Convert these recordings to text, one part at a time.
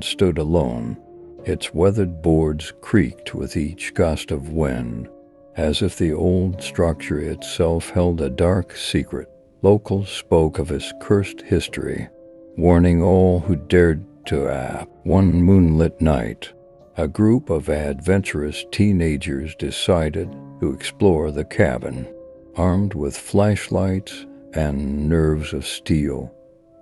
stood alone. Its weathered boards creaked with each gust of wind, as if the old structure itself held a dark secret. Locals spoke of its cursed history, warning all who dared to act. One moonlit night, a group of adventurous teenagers decided to explore the cabin. Armed with flashlights and nerves of steel,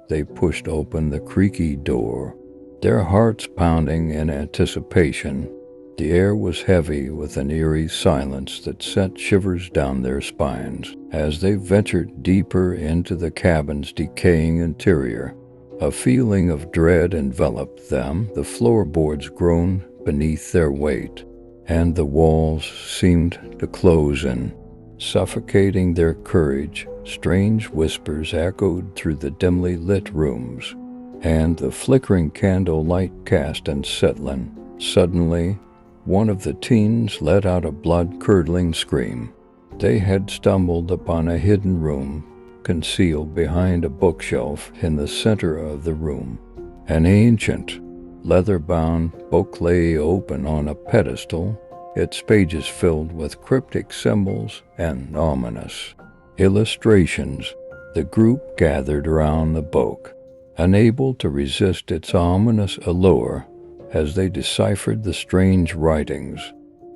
they pushed open the creaky door, their hearts pounding in anticipation. The air was heavy with an eerie silence that sent shivers down their spines. As they ventured deeper into the cabin's decaying interior, a feeling of dread enveloped them. The floorboards groaned beneath their weight, and the walls seemed to close in, suffocating their courage. Strange whispers echoed through the dimly lit rooms, and the flickering candlelight cast unsettling. Suddenly, one of the teens let out a blood-curdling scream. They had stumbled upon a hidden room, concealed behind a bookshelf in the center of the room. An ancient, leather-bound book lay open on a pedestal, its pages filled with cryptic symbols and ominous illustrations. The group gathered around the book, unable to resist its ominous allure. As they deciphered the strange writings,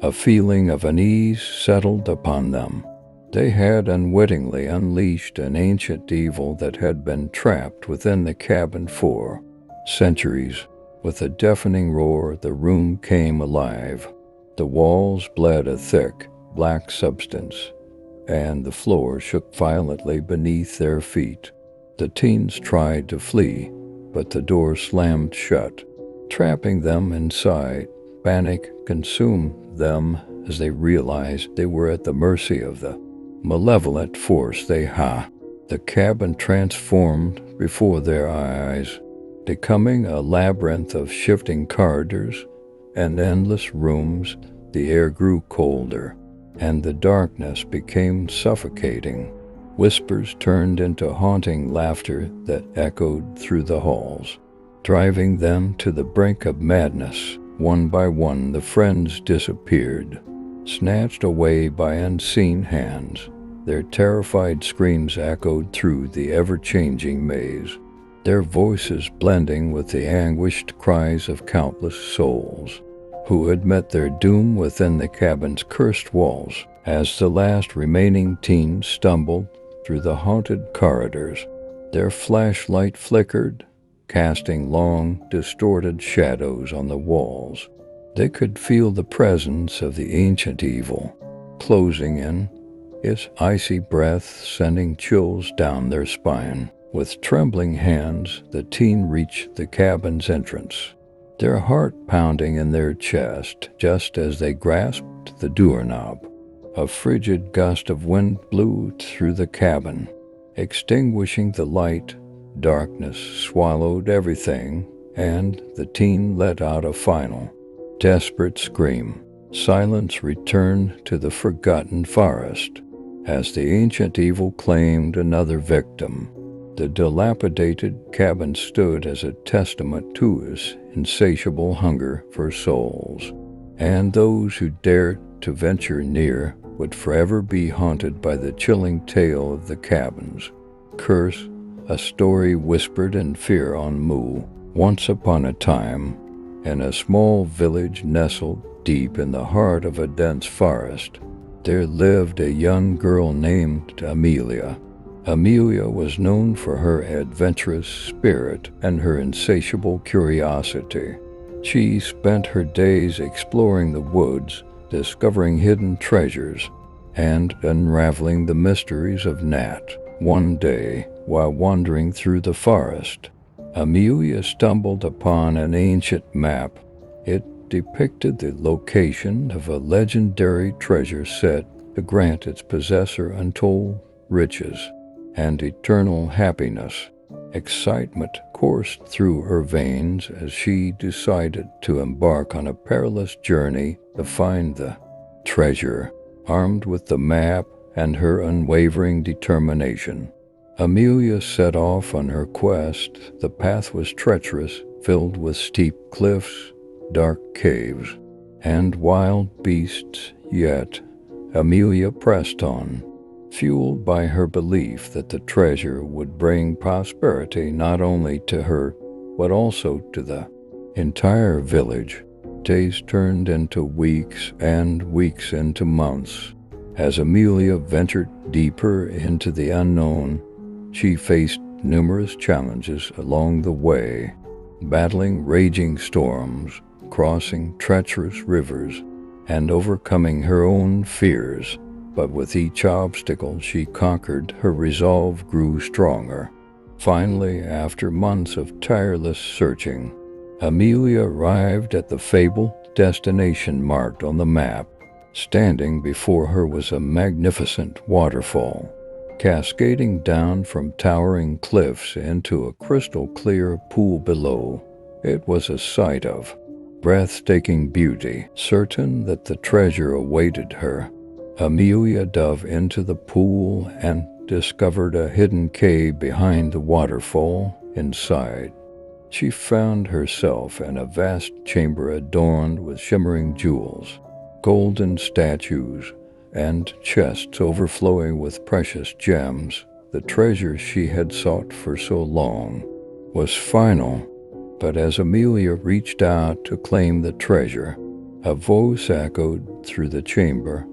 a feeling of unease settled upon them. They had unwittingly unleashed an ancient evil that had been trapped within the cabin for centuries. With a deafening roar, the room came alive. The walls bled a thick, black substance, and the floor shook violently beneath their feet. The teens tried to flee, but the door slammed shut, trapping them inside. Panic consumed them as they realized they were at the mercy of the malevolent force The cabin transformed before their eyes, becoming a labyrinth of shifting corridors and endless rooms. The air grew colder, and the darkness became suffocating. Whispers turned into haunting laughter that echoed through the halls, driving them to the brink of madness. One by one, the friends disappeared, snatched away by unseen hands. Their terrified screams echoed through the ever-changing maze, their voices blending with the anguished cries of countless souls who had met their doom within the cabin's cursed walls. As the last remaining teens stumbled through the haunted corridors, their flashlight flickered, casting long, distorted shadows on the walls. They could feel the presence of the ancient evil, closing in, its icy breath sending chills down their spine. With trembling hands, the teen reached the cabin's entrance, their heart pounding in their chest. Just as they grasped the doorknob, a frigid gust of wind blew through the cabin, extinguishing the light. Darkness swallowed everything, and the teen let out a final, desperate scream. Silence returned to the forgotten forest as the ancient evil claimed another victim. The dilapidated cabin stood as a testament to his insatiable hunger for souls, and those who dared to venture near would forever be haunted by the chilling tale of the cabin's curse, a story whispered in fear on Mu. Once upon a time, in a small village nestled deep in the heart of a dense forest, there lived a young girl named Amelia. Amelia was known for her adventurous spirit and her insatiable curiosity. She spent her days exploring the woods, discovering hidden treasures, and unraveling the mysteries of Nat. One day, while wandering through the forest, Amelia stumbled upon an ancient map. It depicted the location of a legendary treasure said to grant its possessor untold riches and eternal happiness. Excitement coursed through her veins as she decided to embark on a perilous journey to find the treasure. Armed with the map and her unwavering determination, Amelia set off on her quest. The path was treacherous, filled with steep cliffs, dark caves, and wild beasts, yet Amelia pressed on, fueled by her belief that the treasure would bring prosperity not only to her, but also to the entire village. Days turned into weeks and weeks into months. As Amelia ventured deeper into the unknown, she faced numerous challenges along the way, battling raging storms, crossing treacherous rivers, and overcoming her own fears. But with each obstacle she conquered, her resolve grew stronger. Finally, after months of tireless searching, Amelia arrived at the fabled destination marked on the map. Standing before her was a magnificent waterfall, cascading down from towering cliffs into a crystal-clear pool below. It was a sight of breathtaking beauty. Certain that the treasure awaited her, Amelia dove into the pool and discovered a hidden cave behind the waterfall. Inside, she found herself in a vast chamber adorned with shimmering jewels, golden statues, and chests overflowing with precious gems. The treasure she had sought for so long was final. But as Amelia reached out to claim the treasure, a voice echoed through the chamber,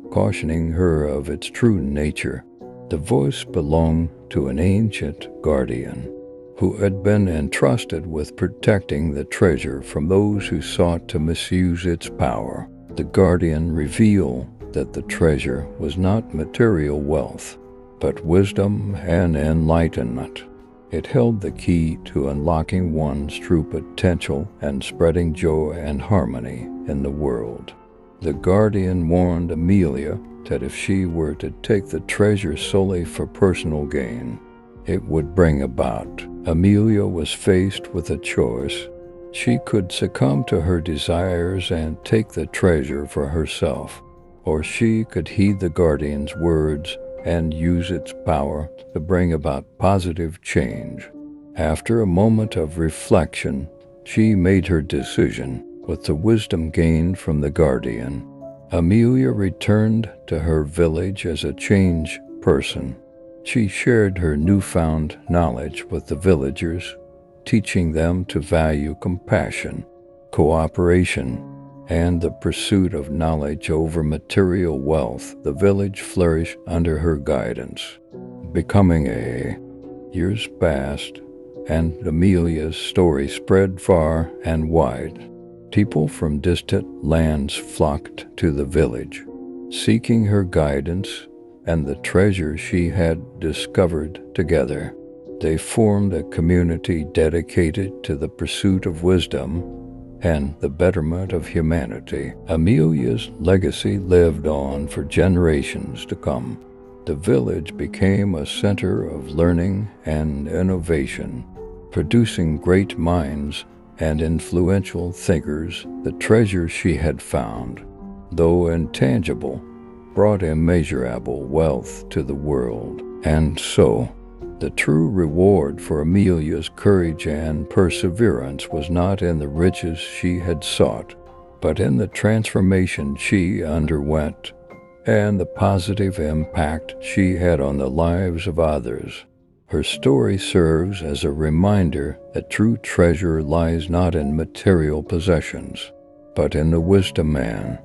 cautioning her of its true nature. The voice belonged to an ancient guardian who had been entrusted with protecting the treasure from those who sought to misuse its power. The guardian revealed that the treasure was not material wealth, but wisdom and enlightenment. It held the key to unlocking one's true potential and spreading joy and harmony in the world. The guardian warned Amelia that if she were to take the treasure solely for personal gain, it would bring about. Amelia was faced with a choice. She could succumb to her desires and take the treasure for herself, or she could heed the guardian's words and use its power to bring about positive change. After a moment of reflection, she made her decision. With the wisdom gained from the guardian, Amelia returned to her village as a changed person. She shared her newfound knowledge with the villagers, teaching them to value compassion, cooperation, and the pursuit of knowledge over material wealth. The village flourished under her guidance, becoming a. Years passed, and Amelia's story spread far and wide. People from distant lands flocked to the village, seeking her guidance and the treasure she had discovered. Together, they formed a community dedicated to the pursuit of wisdom and the betterment of humanity. Amelia's legacy lived on for generations to come. The village became a center of learning and innovation, producing great minds and influential thinkers. The treasure she had found, though intangible, brought immeasurable wealth to the world. And so, the true reward for Amelia's courage and perseverance was not in the riches she had sought, but in the transformation she underwent and the positive impact she had on the lives of others. Her story serves as a reminder that true treasure lies not in material possessions, but in the wisdom man